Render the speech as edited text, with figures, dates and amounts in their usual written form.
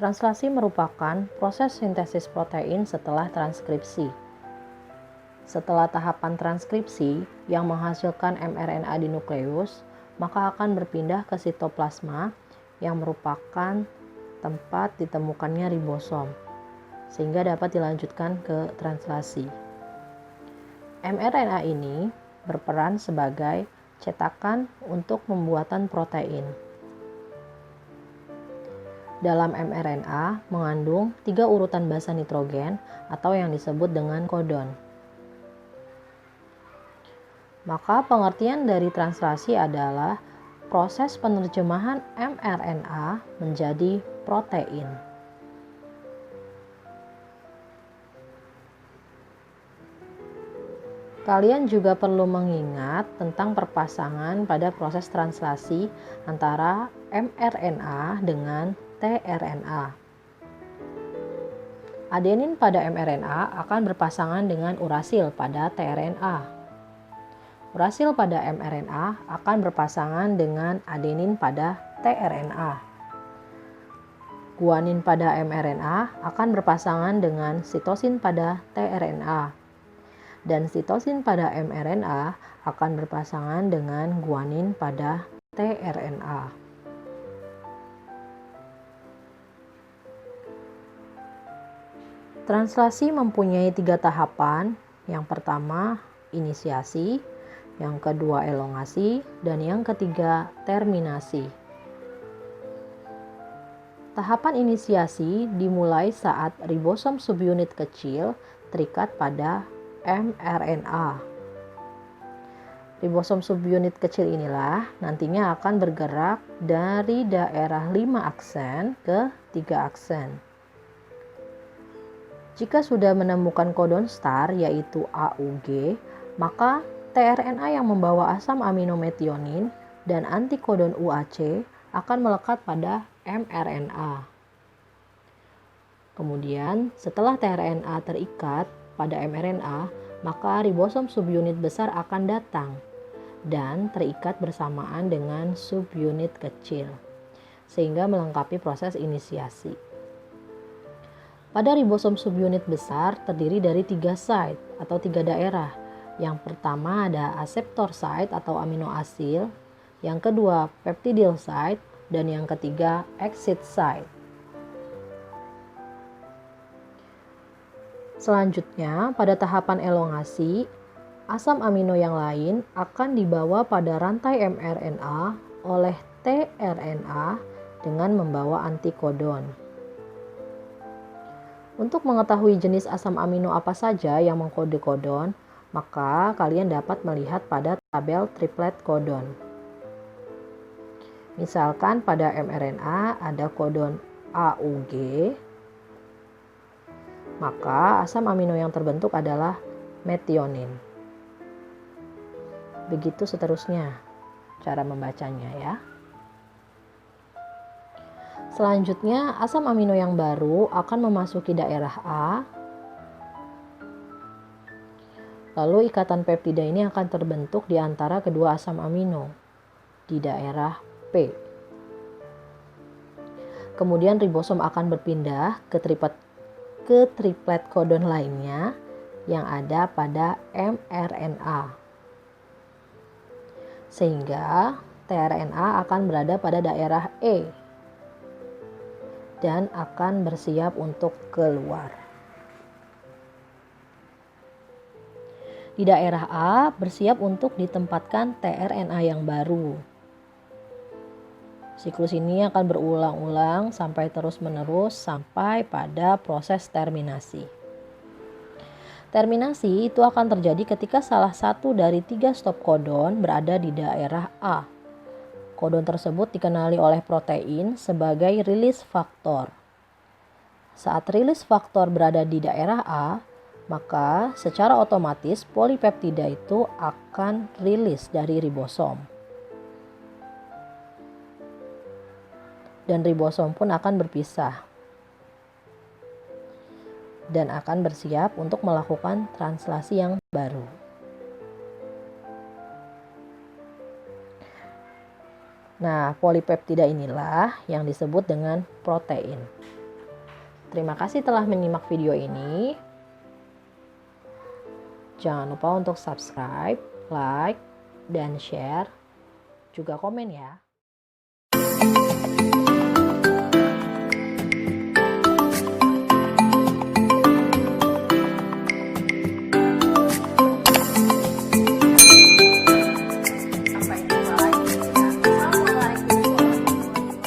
Translasi merupakan proses sintesis protein setelah transkripsi. Setelah tahapan transkripsi yang menghasilkan mRNA di nukleus, maka akan berpindah ke sitoplasma yang merupakan tempat ditemukannya ribosom, sehingga dapat dilanjutkan ke translasi. mRNA ini berperan sebagai cetakan untuk pembuatan protein. Dalam mRNA mengandung 3 urutan basa nitrogen atau yang disebut dengan kodon. Maka pengertian dari translasi adalah proses penerjemahan mRNA menjadi protein. Kalian juga perlu mengingat tentang perpasangan pada proses translasi antara mRNA dengan tRNA. Adenin pada mRNA akan berpasangan dengan urasil pada tRNA. Urasil pada mRNA akan berpasangan dengan adenin pada tRNA. Guanin pada mRNA akan berpasangan dengan sitosin pada tRNA. Dan sitosin pada mRNA akan berpasangan dengan guanin pada tRNA. Translasi mempunyai 3 tahapan. Yang pertama, inisiasi, yang kedua, elongasi, dan yang ketiga, terminasi. Tahapan inisiasi dimulai saat ribosom subunit kecil terikat pada mRNA. Ribosom subunit kecil inilah nantinya akan bergerak dari daerah 5 aksen ke 3 aksen. Jika sudah menemukan kodon star yaitu AUG, maka tRNA yang membawa asam amino metionin dan antikodon UAC akan melekat pada mRNA. Kemudian setelah tRNA terikat pada mRNA, maka ribosom subunit besar akan datang dan terikat bersamaan dengan subunit kecil, sehingga melengkapi proses inisiasi. Pada ribosom subunit besar terdiri dari 3 site atau 3 daerah. Yang pertama ada aseptor site atau amino asil, yang kedua peptidyl site, dan yang ketiga exit site. Selanjutnya, pada tahapan elongasi, asam amino yang lain akan dibawa pada rantai mRNA oleh tRNA dengan membawa antikodon. Untuk mengetahui jenis asam amino apa saja yang mengkode kodon, maka kalian dapat melihat pada tabel triplet kodon. Misalkan pada mRNA ada kodon AUG, maka asam amino yang terbentuk adalah metionin. Begitu seterusnya cara membacanya ya. Selanjutnya, asam amino yang baru akan memasuki daerah A. Lalu ikatan peptida ini akan terbentuk di antara kedua asam amino di daerah P. Kemudian ribosom akan berpindah ke triplet kodon lainnya yang ada pada mRNA. Sehingga tRNA akan berada pada daerah E dan akan bersiap untuk keluar. Di daerah A bersiap untuk ditempatkan tRNA yang baru. Siklus ini akan berulang-ulang sampai terus-menerus sampai pada proses terminasi. Terminasi itu akan terjadi ketika salah satu dari 3 stop kodon berada di daerah A. Kodon tersebut dikenali oleh protein sebagai release faktor. Saat release faktor berada di daerah A, maka secara otomatis polipeptida itu akan rilis dari ribosom. Dan ribosom pun akan berpisah dan akan bersiap untuk melakukan translasi yang baru. Nah, polipeptida inilah yang disebut dengan protein. Terima kasih telah menyimak video ini. Jangan lupa untuk subscribe, like, dan share, juga komen ya.